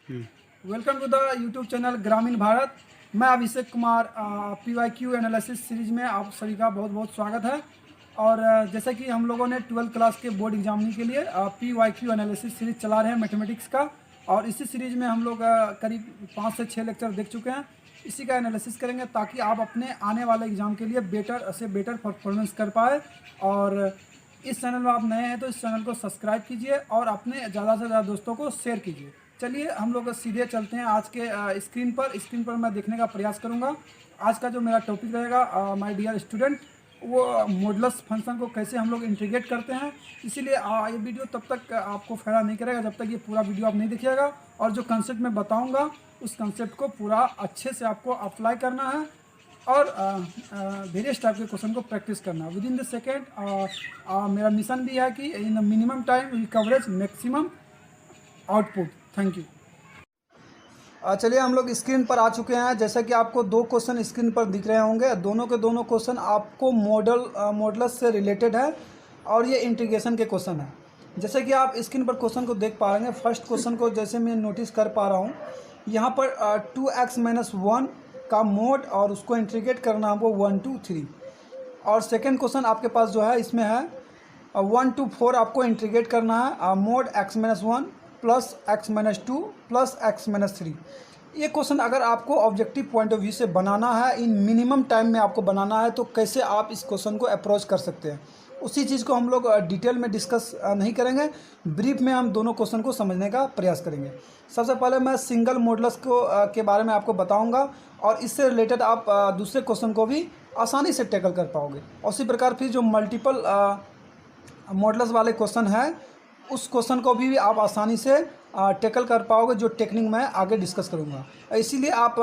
Welcome to the YouTube channel Gramin Bharat. मैं Abhishek Kumar PYQ analysis series में आप सभी का बहुत बहुत स्वागत है। और जैसे कि हम लोगों ने 12th क्लास के बोर्ड एग्जाम के लिए PYQ एनालिसिस सीरीज चला रहे हैं मैथमेटिक्स का। और इसी सीरीज में हम लोग करीब 5 से 6 लेक्चर देख चुके हैं। इसी का एनालिसिस करेंगे ताकि आप अपने आने वाले एग्जाम के लिए बेटर से बेटर परफॉर्मेंस कर पाए। और इस चैनल में आप नए हैं तो इस चैनल को सब्सक्राइब कीजिए और अपने ज़्यादा से ज़्यादा दोस्तों को शेयर कीजिए। चलिए हम लोग सीधे चलते हैं आज के स्क्रीन पर मैं देखने का प्रयास करूंगा। आज का जो मेरा टॉपिक रहेगा माय डियर स्टूडेंट, वो मॉडुलस फंक्शन को कैसे हम लोग इंटीग्रेट करते हैं। इसीलिए ये वीडियो तब तक आपको फ़ायदा नहीं करेगा जब तक ये पूरा वीडियो आप नहीं देखिएगा। और जो कंसेप्ट मैं बताऊंगा उस कंसेप्ट को पूरा अच्छे से आपको अप्लाई करना है और वेरियस टाइप के क्वेश्चन को प्रैक्टिस करना है विद इन द सेकेंड। मेरा मिशन भी है कि in minimum time we coverage maximum output. Thank you. चलिए हम लोग स्क्रीन पर आ चुके हैं। जैसा कि आपको दो क्वेश्चन स्क्रीन पर दिख रहे होंगे, दोनों के दोनों क्वेश्चन आपको मॉडुलस से रिलेटेड है और ये इंटीग्रेशन के क्वेश्चन है। जैसे कि आप स्क्रीन पर क्वेश्चन को देख पा रहे हैं, फर्स्ट क्वेश्चन को जैसे मैं नोटिस कर पा रहा हूँ, यहाँ पर 2x-1 का मोड और उसको इंटीग्रेट करना है वो 1 to 3। और सेकेंड क्वेश्चन आपके पास जो है इसमें है 1 to 4 आपको इंटीग्रेट करना है mode x-1 plus x-2 plus x-3। ये क्वेश्चन अगर आपको ऑब्जेक्टिव पॉइंट ऑफ व्यू से बनाना है, इन मिनिमम टाइम में आपको बनाना है, तो कैसे आप इस क्वेश्चन को अप्रोच कर सकते हैं, उसी चीज़ को हम लोग डिटेल में डिस्कस नहीं करेंगे। ब्रीफ में हम दोनों क्वेश्चन को समझने का प्रयास करेंगे। सबसे पहले मैं सिंगल मॉडुलस को के बारे में आपको बताऊंगा और इससे रिलेटेड आप दूसरे क्वेश्चन को भी आसानी से टैकल कर पाओगे। उसी प्रकार फिर जो मल्टीपल मॉडुलस वाले क्वेश्चन है उस क्वेश्चन को भी आप आसानी से टैकल कर पाओगे, जो टेक्निक मैं आगे डिस्कस करूँगा। इसीलिए आप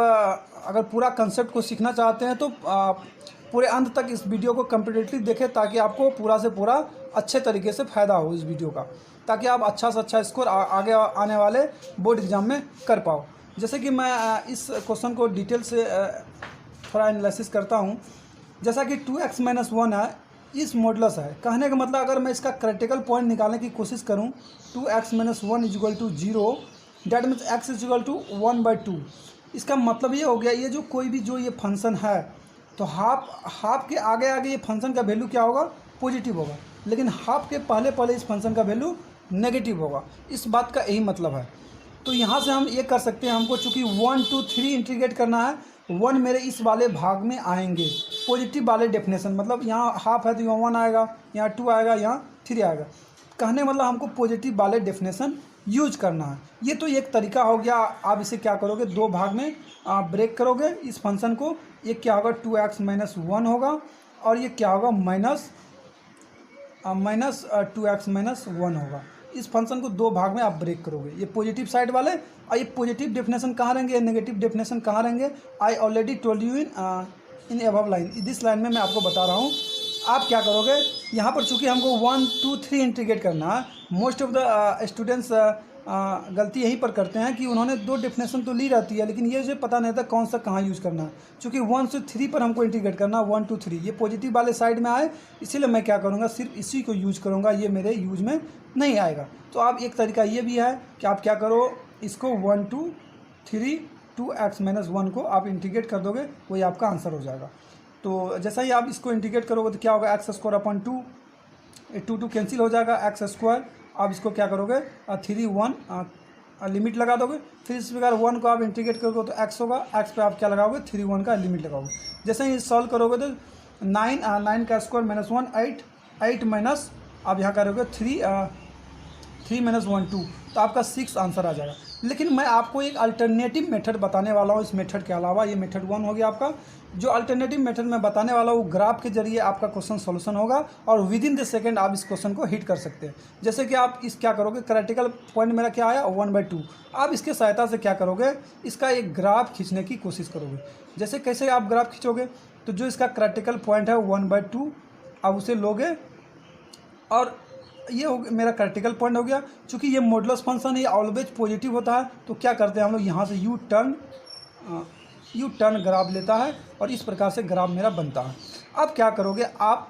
अगर पूरा कंसेप्ट को सीखना चाहते हैं तो पूरे अंत तक इस वीडियो को कम्प्लीटली देखें ताकि आपको पूरा से पूरा अच्छे तरीके से फ़ायदा हो इस वीडियो का, ताकि आप अच्छा से अच्छा स्कोर आगे आने वाले बोर्ड एग्ज़ाम में कर पाओ। जैसे कि मैं इस क्वेश्चन को डिटेल से थोड़ा एनालिसिस करता हूँ। जैसा कि 2x-1 है, इस मॉडुलस है। कहने का मतलब अगर मैं इसका क्रिटिकल पॉइंट निकालने की कोशिश करूं 2x-1 = 0, डैट मीन्स x = 1/2। इसका मतलब ये हो गया, ये जो कोई भी जो ये फंक्शन है तो हाफ के आगे आगे ये फंक्शन का वैल्यू क्या होगा, पॉजिटिव होगा, लेकिन हाफ के पहले पहले इस फंक्शन का वैल्यू नेगेटिव होगा। इस बात का यही मतलब है। तो यहाँ से हम ये कर सकते हैं, हमको चूँकि 1 to 3 इंटीग्रेट करना है, 1 मेरे इस वाले भाग में आएंगे, पॉजिटिव वाले डेफिनेशन, मतलब यहाँ हाफ है तो यहाँ 1 आएगा, यहाँ 2 आएगा, यहाँ 3 आएगा। कहने मतलब हमको पॉजिटिव वाले डेफिनेशन यूज करना है। ये तो एक तरीका हो गया। आप इसे क्या करोगे, दो भाग में ब्रेक करोगे इस फंक्शन को। ये क्या होगा, 2x-1 होगा और ये क्या होगा, माइनस 2x-1 होगा। इस फंक्शन को दो भाग में आप ब्रेक करोगे, ये पॉजिटिव साइड वाले और ये पॉजिटिव डेफिनेशन कहाँ रहेंगे, नेगेटिव डेफिनेशन कहाँ रहेंगे। I already told you in above line, this line में मैं आपको बता रहा हूँ। आप क्या करोगे, यहाँ पर चूँकि हमको 1 2 3 इंटीग्रेट करना है, मोस्ट ऑफ द स्टूडेंट्स गलती यहीं पर करते हैं कि उन्होंने दो डेफिनेशन तो ली रहती है, लेकिन ये जो पता नहीं था कौन सा कहाँ यूज़ करना है। चूँकि 1 से 3 पर हमको इंटीग्रेट करना है, 1 to 3 ये पॉजिटिव वाले साइड में आए, इसीलिए मैं क्या करूँगा, सिर्फ इसी को यूज़ करूँगा, ये मेरे यूज में नहीं आएगा। तो आप एक तरीका ये भी है कि आप क्या करो, इसको 1 to 3 2x-1 को आप इंटीग्रेट कर दोगे, वही आपका आंसर हो जाएगा। तो जैसा ही आप इसको इंटीग्रेट करोगे तो क्या होगा, x² 2 कैंसिल हो जाएगा, x²। आप इसको क्या करोगे, 3 1 लिमिट लगा दोगे। फिर इस प्रकार 1 को आप इंटीग्रेट करोगे तो x होगा, x पे आप क्या लगाओगे, 3 1 का लिमिट लगाओगे। जैसे ही सॉल्व करोगे तो 9 का स्क्वायर -1 8 माइनस आप यहाँ करोगे 3 -1 2, तो आपका 6 आंसर आ जाएगा। लेकिन मैं आपको एक अल्टरनेटिव मेथड बताने वाला हूँ इस मेथड के अलावा। ये मेथड 1 हो गया आपका। जो अल्टरनेटिव मेथड मैं बताने वाला हूँ, ग्राफ के जरिए आपका क्वेश्चन सॉल्यूशन होगा और विद इन द सेकेंड आप इस क्वेश्चन को हिट कर सकते हैं। जैसे कि आप इस क्या करोगे, क्रिटिकल पॉइंट मेरा क्या आया, 1/2। आप इसके सहायता से क्या करोगे, इसका एक ग्राफ खींचने की कोशिश करोगे। जैसे कैसे आप ग्राफ खींचोगे, तो जो इसका क्रिटिकल पॉइंट है 1/2, आप उसे लोगे और ये मेरा क्रिटिकल पॉइंट हो गया। चूँकि ये मॉडुलस फंक्शन है, ऑलवेज पॉजिटिव होता है, तो क्या करते हैं हम लोग, यहाँ से यू टर्न ग्राफ लेता है और इस प्रकार से ग्राफ मेरा बनता है। अब क्या करोगे आप,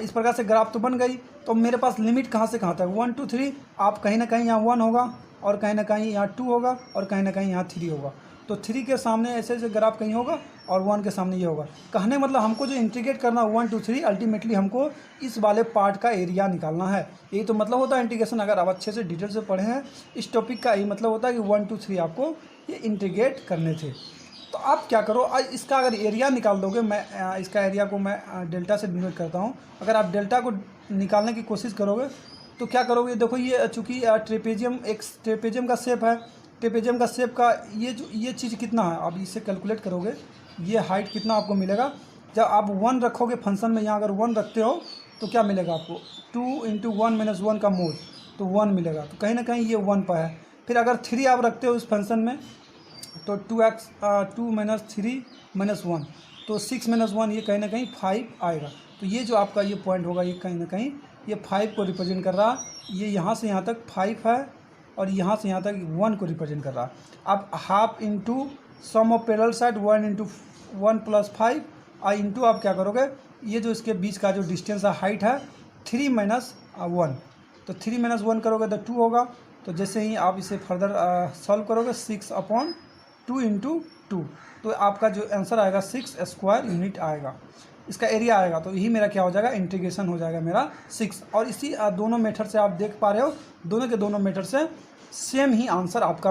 इस प्रकार से ग्राफ तो बन गई, तो मेरे पास लिमिट कहाँ से कहाँ तक, 1 to 3। आप कहीं ना कहीं यहाँ 1 होगा, और कहीं ना कहीं यहाँ 2 होगा और कहीं ना कहीं यहाँ 3 होगा। तो 3 के सामने ऐसे ऐसे ग्राफ कहीं होगा और 1 के सामने ये होगा। कहने मतलब हमको जो इंटीग्रेट करना 1 2 3 अल्टीमेटली हमको इस वाले पार्ट का एरिया निकालना है। यही तो मतलब होता है इंटीग्रेशन। अगर आप अच्छे से डिटेल से पढ़े हैं इस टॉपिक का, यही मतलब होता है कि 1 2 3 आपको ये इंटीग्रेट करने थे। तो आप क्या करो, इसका अगर एरिया निकाल दोगे, मैं इसका एरिया को मैं डेल्टा से डिनोट करता हूँ। अगर आप डेल्टा को निकालने की कोशिश करोगे तो क्या करोगे, देखो ये चूँकि ट्रेपेजियम का शेप है, ट्रेपेजियम का शेप का ये चीज़ कितना है, आप इसे कैलकुलेट करोगे ये हाइट कितना आपको मिलेगा। जब आप 1 रखोगे फंक्शन में, यहाँ अगर 1 रखते हो तो क्या मिलेगा आपको, 2 × 1 - 1 का मोड, तो 1 मिलेगा। तो कहीं ना कहीं ये 1 पर है। फिर अगर 3 आप रखते हो इस फंक्शन में तो 2x 2 - 3 - 1, तो 6 - 1 ये कहीं ना कहीं 5 आएगा। तो ये जो आपका ये पॉइंट होगा ये कहीं ना कहीं ये 5 को रिप्रेजेंट कर रहा है। ये यहाँ से यहाँ तक 5 है और यहाँ से यहाँ तक 1 को रिप्रेजेंट कर रहा है। अब half into sum of parallel side 1 × 1 + 5 into आप क्या करोगे, ये जो इसके बीच का जो डिस्टेंस है हाइट है 3 - 1, तो 3 - 1 करोगे तो 2 होगा। तो जैसे ही आप इसे फर्दर सॉल्व करोगे 6/2 × 2, तो आपका जो आंसर आएगा 6 स्क्वायर यूनिट आएगा, इसका एरिया आएगा। तो यही मेरा क्या हो जाएगा, इंटीग्रेशन हो जाएगा मेरा 6। और इसी दोनों मेथड से आप देख पा रहे हो, दोनों के दोनों मेथड से सेम ही आंसर आपका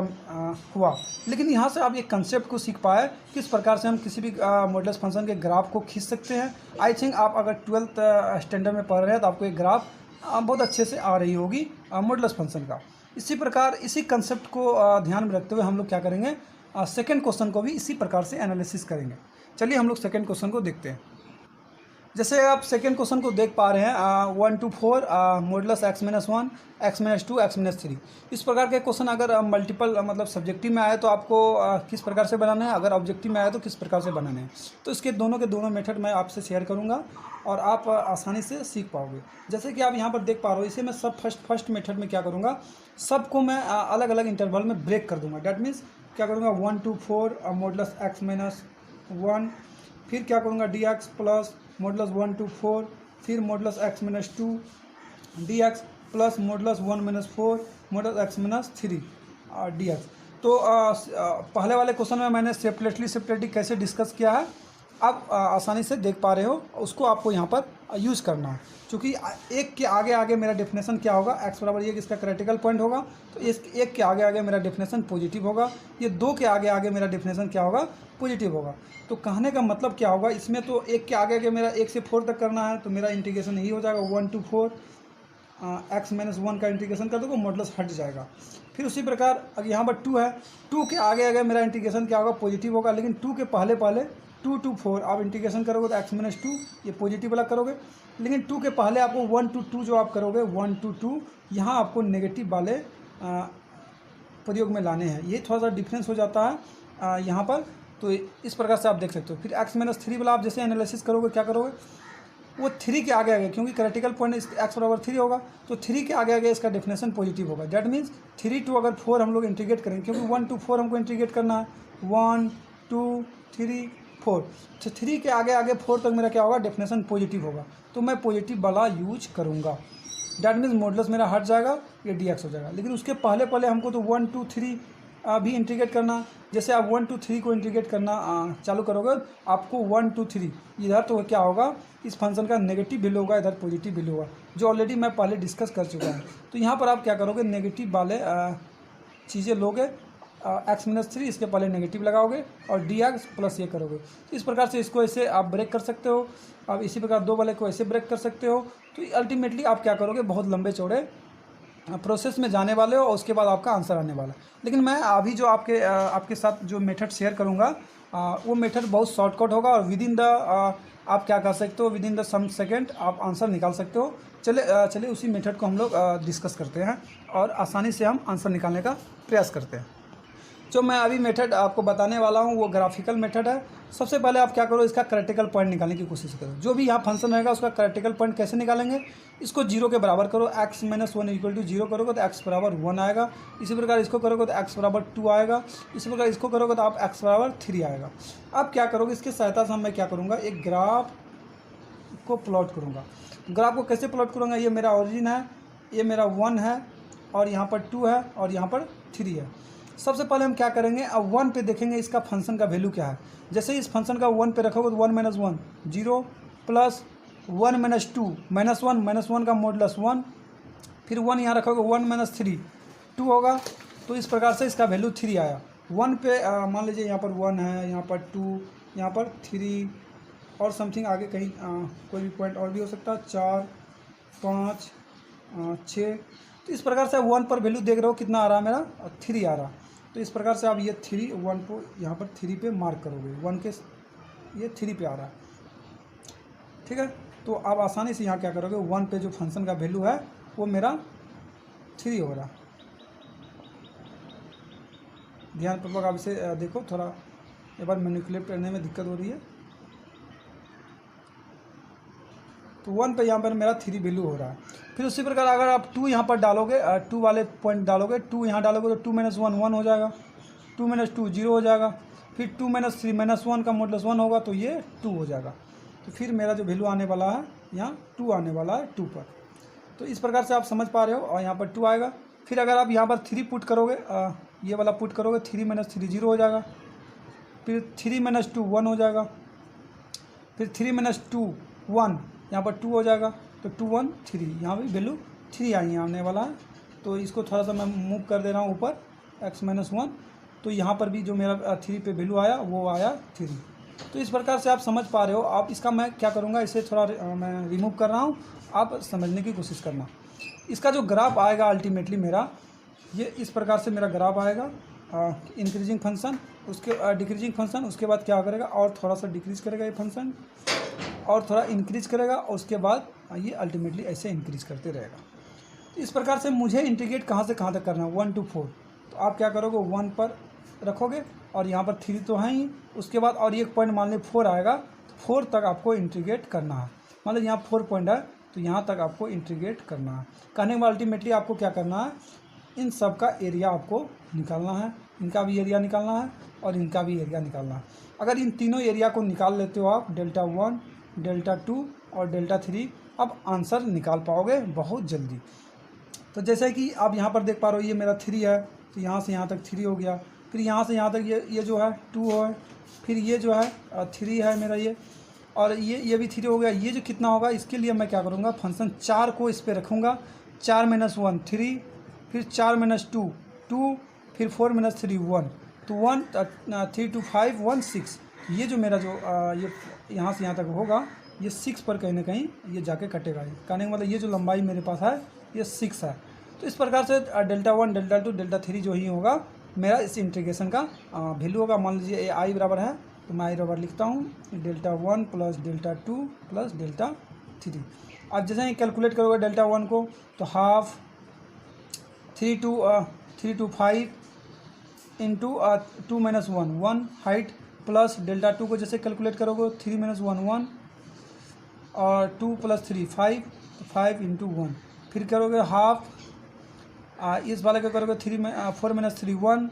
हुआ। लेकिन यहाँ से आप एक कंसेप्ट को सीख पाए किस प्रकार से हम किसी भी मॉडुलस फंक्शन के ग्राफ को खींच सकते हैं। आई थिंक आप अगर 12th स्टैंडर्ड में पढ़ रहे हैं तो आपको एक ग्राफ बहुत अच्छे से आ रही होगी मॉडुलस फंक्शन का। इसी प्रकार इसी कंसेप्ट को ध्यान में रखते हुए हम लोग क्या करेंगे, सेकेंड क्वेश्चन को भी इसी प्रकार से एनालिसिस करेंगे। चलिए हम लोग सेकेंड क्वेश्चन को देखते हैं। जैसे आप सेकेंड क्वेश्चन को देख पा रहे हैं 1 to 4 modulus x - 1 x - 2 x - 3। इस प्रकार के क्वेश्चन अगर मल्टीपल मतलब सब्जेक्टिव में आए तो आपको किस प्रकार से बनाना है, अगर ऑब्जेक्टिव में आए तो किस प्रकार से बनाना है। तो इसके दोनों के दोनों मेथड मैं आपसे शेयर करूंगा और आप आसानी से सीख पाओगे। जैसे कि आप यहाँ पर देख पा रहे हो, इसे मैं सब फर्स्ट मेथड में क्या करूँगा, सबको मैं अलग अलग इंटरवल में ब्रेक कर दूँगा। डैट मीन्स क्या करूँगा 1 to 4 मॉडुलस x - 1, फिर क्या करूँगा dx प्लस मॉडुलस 1 to 4, फिर modulus x - 2 dx plus modulus 1 - 4 modulus x - 3 dx। तो पहले वाले क्वेश्चन में मैंने सेपरेटली कैसे डिस्कस किया है, आप आसानी से देख पा रहे हो, उसको आपको यहाँ पर यूज़ करना है। क्योंकि एक के आगे आगे मेरा डेफिनेशन क्या होगा, x बराबर ये इसका क्रिटिकल पॉइंट होगा, तो इस एक के आगे आगे मेरा डेफिनेशन पॉजिटिव होगा, ये 2 के आगे आगे मेरा डेफिनेशन क्या होगा, पॉजिटिव होगा। तो कहने का मतलब क्या होगा, इसमें तो एक के आगे आगे मेरा 1 से 4 तक करना है, तो मेरा इंटीग्रेशन यही हो जाएगा 1 to 4 x - 1 का इंटीग्रेशन कर दोगे, मॉडुलस हट जाएगा। फिर उसी प्रकार अगर यहाँ पर 2 है, 2 के आगे आगे मेरा इंटीग्रेशन क्या होगा, पॉजिटिव होगा। लेकिन 2 के पहले 2 to 4 आप इंटीग्रेशन करोगे तो x - 2 ये पॉजिटिव वाला करोगे। लेकिन 2 के पहले आपको 1 to 2 जो आप करोगे 1 to 2 यहाँ आपको नेगेटिव वाले प्रयोग में लाने हैं। ये थोड़ा सा डिफरेंस हो जाता है यहाँ पर। तो इस प्रकार से आप देख सकते हो। फिर x - 3 वाला आप जैसे एनालिसिस करोगे क्या करोगे, वो 3 के आगे आगे, क्योंकि क्रिटिकल पॉइंट x बराबर 3 होगा, तो 3 के आगे आगे इसका डेफिनेशन पॉजिटिव होगा। डैट मीन्स 3 to अगर 4 हम लोग इंटीग्रेट करेंगे, क्योंकि 1 to 4 हमको इंटीग्रेट करना है, 1 2 3 4, तो 3 के आगे आगे 4 तक मेरा क्या होगा, डेफिनेशन पॉजिटिव होगा। तो मैं पॉजिटिव वाला यूज करूँगा। डैट मीन्स मॉडुलस मेरा हट जाएगा, ये dx हो जाएगा। लेकिन उसके पहले हमको तो 1 2 3 भी इंटीग्रेट करना। जैसे आप 1 to 3 को इंटीग्रेट करना चालू करोगे, आपको 1 to 3 इधर तो क्या होगा, इस फंक्शन का नेगेटिव वैल्यू होगा, इधर पॉजिटिव वैल्यू होगा, जो ऑलरेडी मैं पहले डिस्कस कर चुका हूँ। तो यहाँ पर आप क्या करोगे, नेगेटिव वाले चीज़ें लोगे, x - 3 इसके पहले नेगेटिव लगाओगे और dx प्लस ये करोगे। तो इस प्रकार से इसको ऐसे आप ब्रेक कर सकते हो। आप इसी प्रकार 2 वाले को ऐसे ब्रेक कर सकते हो। तो अल्टीमेटली आप क्या करोगे, बहुत लंबे चौड़े प्रोसेस में जाने वाले हो और उसके बाद आपका आंसर आने वाला। लेकिन मैं अभी जो आपके साथ जो मेथड शेयर करूँगा वो मेथड बहुत शॉर्टकट होगा और विद इन द आप क्या कर सकते हो, within the some second आप आंसर निकाल सकते हो। चलिए उसी मेथड को हम लोग डिस्कस करते हैं और आसानी से हम आंसर निकालने का प्रयास करते हैं। जो मैं अभी मेथड आपको बताने वाला हूँ वो ग्राफिकल मेथड है। सबसे पहले आप क्या करो, इसका क्रिटिकल पॉइंट निकालने की कोशिश करो। जो भी यहाँ फंक्शन रहेगा उसका क्रिटिकल पॉइंट कैसे निकालेंगे, इसको 0 के बराबर करो। x - 1 = 0 करोगे तो x बराबर 1 आएगा। इसी प्रकार इसको करोगे तो x बराबर 2 आएगा। इसी प्रकार इसको करोगे तो आप x बराबर 3 आएगा। अब क्या करोगे, इसके सहायता से मैं क्या करूँगा, एक ग्राफ को प्लॉट करूँगा। ग्राफ को कैसे प्लॉट करूँगा, ये मेरा ओरिजिन है, ये मेरा 1 है और यहाँ पर 2 है और यहाँ पर 3 है। सबसे पहले हम क्या करेंगे, अब 1 पे देखेंगे इसका फंक्शन का वैल्यू क्या है। जैसे इस फंक्शन का 1 पे रखोगे तो 1 - 1 0 प्लस 1 - 2 -1 का मॉडुलस 1, फिर 1 यहाँ रखोगे 1 - 3 2 होगा। तो इस प्रकार से इसका वैल्यू 3 आया। 1 पे मान लीजिए यहाँ पर 1 है, यहाँ पर 2, यहाँ पर 3 और समथिंग आगे कहीं कोई भी पॉइंट और भी हो सकता है, 4 5 6। तो इस प्रकार से 1 पर वैल्यू देख रहे हो कितना आ रहा है मेरा, 3 आ रहा। तो इस प्रकार से आप ये 3 1 को यहाँ पर 3 पे मार्क करोगे, 1 के ये 3 पे आ रहा है, ठीक है। तो आप आसानी से यहाँ क्या करोगे, 1 पे जो फंक्शन का वैल्यू है वो मेरा 3 हो रहा। ध्यानपूर्वक आप इसे देखो, थोड़ा एक बार मैनिपुलेट करने में दिक्कत हो रही है। तो 1 पे यहाँ पर मेरा 3 वैल्यू हो रहा है। फिर उसी प्रकार अगर आप 2 यहाँ पर डालोगे, 2 वाले पॉइंट डालोगे, 2 यहाँ डालोगे तो 2 - 1 1 हो जाएगा, 2 - 2 0 हो जाएगा, फिर 2 - 3 -1 का मॉडुलस 1 होगा तो ये 2 हो जाएगा। तो फिर मेरा जो वैल्यू आने वाला है यहाँ 2 आने वाला है 2 पर। तो इस प्रकार से आप समझ पा रहे हो, और यहाँ पर 2 आएगा। फिर अगर आप यहाँ पर 3 पुट करोगे, ये वाला पुट करोगे, 3 - 3 0 हो जाएगा, फिर 3 - 2 1 हो जाएगा, फिर 3 - 2 1, यहाँ पर 2 हो जाएगा, तो 2 1 3, यहाँ भी वैल्यू 3 आई आने वाला है। तो इसको थोड़ा सा मैं मूव कर दे रहा हूँ ऊपर, x - 1, तो यहाँ पर भी जो मेरा 3 पे वैल्यू आया वो आया 3। तो इस प्रकार से आप समझ पा रहे हो। आप इसका मैं क्या करूँगा, इसे थोड़ा मैं रिमूव कर रहा हूँ, आप समझने की कोशिश करना। इसका जो ग्राफ आएगा अल्टीमेटली मेरा ये इस प्रकार से मेरा ग्राफ आएगा, इंक्रीजिंग फंक्शन, उसके डिक्रीजिंग फंक्शन, उसके बाद क्या करेगा और थोड़ा सा डिक्रीज करेगा ये फंक्शन, और थोड़ा इंक्रीज करेगा, और उसके बाद ये अल्टीमेटली ऐसे इंक्रीज करते रहेगा। तो इस प्रकार से मुझे इंटीग्रेट कहाँ से कहाँ तक करना है, 1 to 4। तो आप क्या करोगे, 1 पर रखोगे और यहाँ पर 3 तो है ही, उसके बाद और एक पॉइंट मान लीजिए 4 आएगा, तो 4 तक आपको इंटीग्रेट करना है। मान लीजिए यहाँ 4 पॉइंट है तो यहाँ तक आपको इंटीग्रेट करना है। कहने के बाद अल्टीमेटली आपको क्या करना है, इन सब का एरिया आपको निकालना है, इनका भी एरिया निकालना है और इनका भी एरिया निकालना है। अगर इन तीनों एरिया को निकाल लेते हो आप, डेल्टा 1, डेल्टा 2 और डेल्टा 3, अब आंसर निकाल पाओगे बहुत जल्दी। तो जैसे कि आप यहाँ पर देख पा रहे हो, ये मेरा 3 है, तो यहाँ से यहाँ तक 3 हो गया, फिर यहाँ से यहाँ तक ये जो है 2 है, फिर ये जो है 3 है मेरा ये, और ये भी 3 हो गया। ये जो कितना होगा, इसके लिए मैं क्या करूँगा, फंक्शन 4 को इस पर रखूँगा, 4 - 1 3, फिर 4 - 2 2, फिर 4 - 3 1, तो 1 3 2 5 1 6। ये जो मेरा जो ये यहाँ से यहाँ तक होगा, ये 6 पर कहीं ना कहीं ये जाके कटेगा। कहने का मतलब ये जो लंबाई मेरे पास है ये 6 है। तो इस प्रकार से डेल्टा 1, डेल्टा 2, डेल्टा 3 जो ही होगा मेरा इस इंटीग्रेशन का वैल्यू होगा। मान लीजिए ए आई बराबर है, तो मैं आई बराबर लिखता हूँ delta 1 plus delta 2 plus delta 3। अब जैसे ही कैलकुलेट करोगे डेल्टा 1 को, तो half 3 to 5 into 2 - 1 1 height, plus delta 2 को जैसे कैलकुलेट करोगे 3 - 1 1 और 2 + 3 5, 5 इंटू 1, फिर करोगे हाफ, इस वाले का करोगे 4 - 3 1,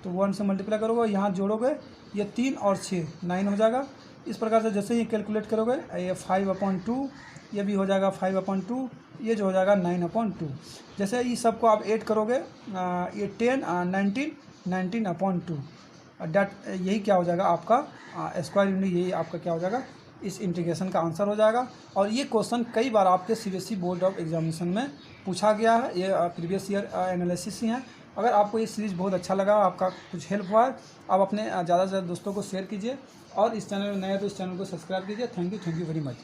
तो 1 से मल्टीप्लाई करोगे, यहाँ जोड़ोगे, ये 3 और 6 9 हो जाएगा। इस प्रकार से जैसे ही कैलकुलेट करोगे ये 5/2, ये भी हो जाएगा 5/2, ये जो हो जाएगा 9/2। जैसे इस सबको आप ऐड करोगे, ये 10 19/2, डेट यही क्या हो जाएगा आपका स्क्वायर यूनिट, यही आपका क्या हो जाएगा, इस इंटीग्रेशन का आंसर हो जाएगा। और ये क्वेश्चन कई बार आपके CBSE बोर्ड ऑफ एग्जामिनेशन में पूछा गया है, ये प्रीवियस ईयर एनालिसिस ही है। अगर आपको ये सीरीज़ बहुत अच्छा लगा, आपका कुछ हेल्प हुआ है, आप अपने ज़्यादा से ज़्यादा दोस्तों को शेयर कीजिए, और इस चैनल में नए तो इस चैनल को सब्सक्राइब कीजिए। Thank you very much.